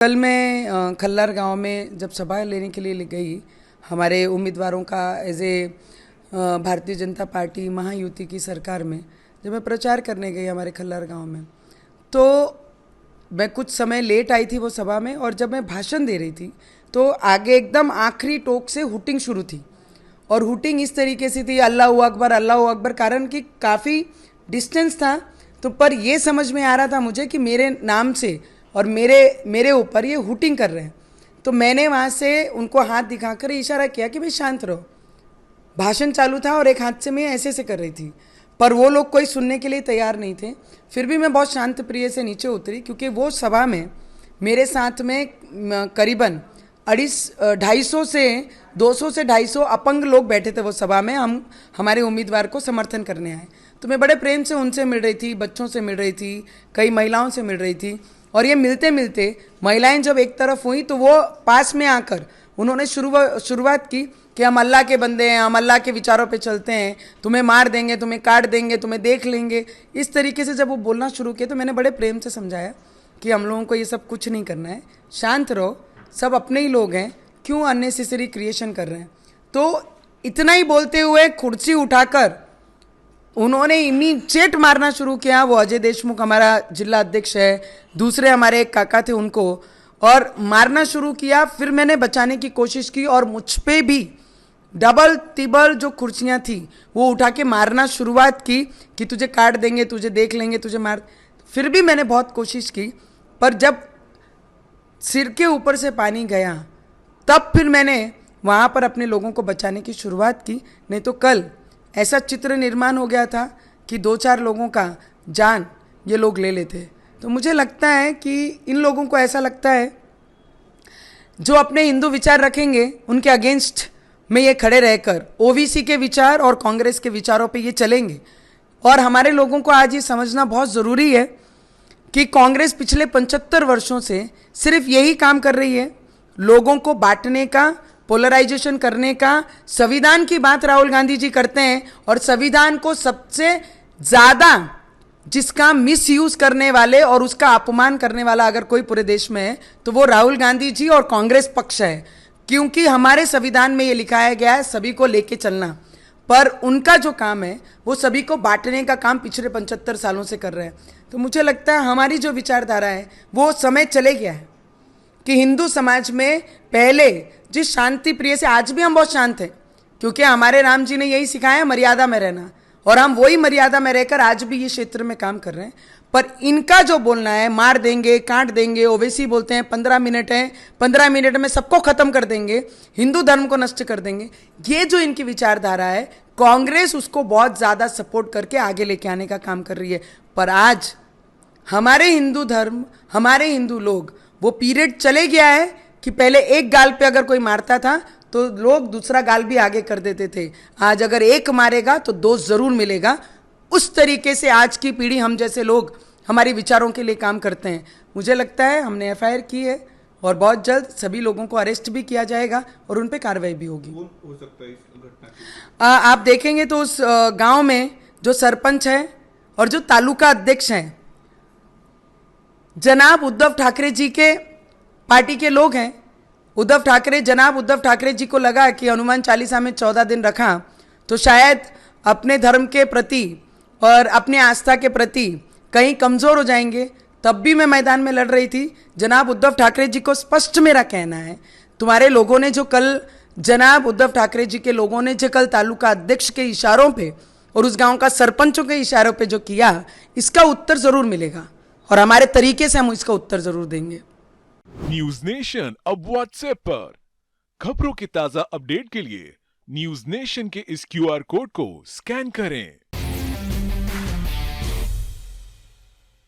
कल मैं खल्लार गांव में जब सभा लेने के लिए गई, हमारे उम्मीदवारों का as a Bharatiya Janata party Mahayuti की सरकार में जब मैं प्रचार करने गई हमारे खल्लार गांव में, तो मैं कुछ समय लेट आई थी वो सभा में। और जब मैं भाषण दे रही थी तो आगे एकदम आखिरी टोक से हुटिंग शुरू थी। और हुटिंग इस तरीके से थी, अल्लाह अकबर, कारण कि काफ़ी डिस्टेंस था। तो पर ये समझ में आ रहा था मुझे कि मेरे नाम से और मेरे ऊपर ये हुटिंग कर रहे हैं। तो मैंने वहाँ से उनको हाथ दिखाकर इशारा किया कि भाई शांत रहो। भाषण चालू था और एक हाथ से मैं ऐसे कर रही थी, पर वो लोग कोई सुनने के लिए तैयार नहीं थे। फिर भी मैं बहुत शांत प्रिय से नीचे उतरी, क्योंकि वो सभा में मेरे साथ में करीबन 250 से 250 अपंग लोग बैठे थे वो सभा में। हम हमारे उम्मीदवार को समर्थन करने आए। तो मैं बड़े प्रेम से उनसे मिल रही थी, बच्चों से मिल रही थी, कई महिलाओं से मिल रही थी। और ये मिलते मिलते महिलाएं जब एक तरफ हुई तो वो पास में आकर उन्होंने शुरुआत की कि हम अल्लाह के बंदे हैं, हम अल्लाह के विचारों पे चलते हैं, तुम्हें मार देंगे, तुम्हें काट देंगे, तुम्हें देख लेंगे। इस तरीके से जब वो बोलना शुरू किए तो मैंने बड़े प्रेम से समझाया कि हम लोगों को ये सब कुछ नहीं करना है, शांत रहो, सब अपने ही लोग हैं, क्यों अननेसेसरी क्रिएशन कर रहे हैं। तो इतना ही बोलते हुए कुर्सी उठाकर उन्होंने इमीडिएट मारना शुरू किया। वो अजय देशमुख हमारा जिला अध्यक्ष है, दूसरे हमारे एक काका थे, उनको और मारना शुरू किया। फिर मैंने बचाने की कोशिश की और मुझ पे भी डबल तिबल जो कुर्सियां थी वो उठा के मारना शुरुआत की कि तुझे काट देंगे, तुझे देख लेंगे, तुझे मार। फिर भी मैंने बहुत कोशिश की, पर जब सिर के ऊपर से पानी गया तब फिर मैंने वहाँ पर अपने लोगों को बचाने की शुरुआत की। नहीं तो कल ऐसा चित्र निर्माण हो गया था कि 2-4 लोगों का जान ये लोग ले लेते। तो मुझे लगता है कि इन लोगों को ऐसा लगता है जो अपने हिंदू विचार रखेंगे उनके अगेंस्ट में ये खड़े रहकर ओवीसी के विचार और कांग्रेस के विचारों पे ये चलेंगे। और हमारे लोगों को आज ये समझना बहुत ज़रूरी है कि कांग्रेस पिछले 75 वर्षों से सिर्फ यही काम कर रही है, लोगों को बांटने का, पोलराइजेशन करने का। संविधान की बात राहुल गांधी जी करते हैं और संविधान को सबसे ज़्यादा जिसका मिसयूज करने वाले और उसका अपमान करने वाला अगर कोई पूरे देश में है तो वो राहुल गांधी जी और कांग्रेस पक्ष है। क्योंकि हमारे संविधान में ये लिखाया गया है सभी को लेके चलना, पर उनका जो काम है वो सभी को बांटने का काम पिछले 75 सालों से कर रहे हैं। तो मुझे लगता है हमारी जो विचारधारा है वो समय चले गया है कि हिंदू समाज में पहले जिस शांति प्रिय से, आज भी हम बहुत शांत हैं क्योंकि हमारे राम जी ने यही सिखाया मर्यादा में रहना, और हम वही मर्यादा में रहकर आज भी ये क्षेत्र में काम कर रहे हैं। पर इनका जो बोलना है मार देंगे, काट देंगे, ओवैसी बोलते हैं 15 मिनट है, 15 मिनट में सबको खत्म कर देंगे, हिंदू धर्म को नष्ट कर देंगे, ये जो इनकी विचारधारा है कांग्रेस उसको बहुत ज़्यादा सपोर्ट करके आगे लेके आने का काम कर रही है। पर आज हमारे हिंदू धर्म, हमारे हिंदू लोग, वो पीरियड चले गया है कि पहले एक गाल पे अगर कोई मारता था तो लोग दूसरा गाल भी आगे कर देते थे। आज अगर एक मारेगा तो 2 जरूर मिलेगा। उस तरीके से आज की पीढ़ी, हम जैसे लोग हमारे विचारों के लिए काम करते हैं। मुझे लगता है हमने FIR की है और बहुत जल्द सभी लोगों को अरेस्ट भी किया जाएगा और उन पर कार्रवाई भी होगी। हो सकता है इस घटना की? आप देखेंगे तो उस गांव में जो सरपंच है और जो तालुका अध्यक्ष हैं जनाब उद्धव ठाकरे जी के पार्टी के लोग हैं। जनाब उद्धव ठाकरे जी को लगा कि हनुमान चालीसा में 14 दिन रखा तो शायद अपने धर्म के प्रति और अपने आस्था के प्रति कहीं कमज़ोर हो जाएंगे। तब भी मैं मैदान में लड़ रही थी। जनाब उद्धव ठाकरे जी को स्पष्ट मेरा कहना है, तुम्हारे लोगों ने जो कल, जनाब उद्धव ठाकरे जी के लोगों ने जो कल तालुका अध्यक्ष के इशारों पे और उस गांव का सरपंचों के इशारों पे जो किया, इसका उत्तर ज़रूर मिलेगा और हमारे तरीके से हम इसका उत्तर ज़रूर देंगे। न्यूज नेशन अब व्हाट्सएप पर खबरों की ताजा अपडेट के लिए न्यूज नेशन के इस QR कोड को स्कैन करें।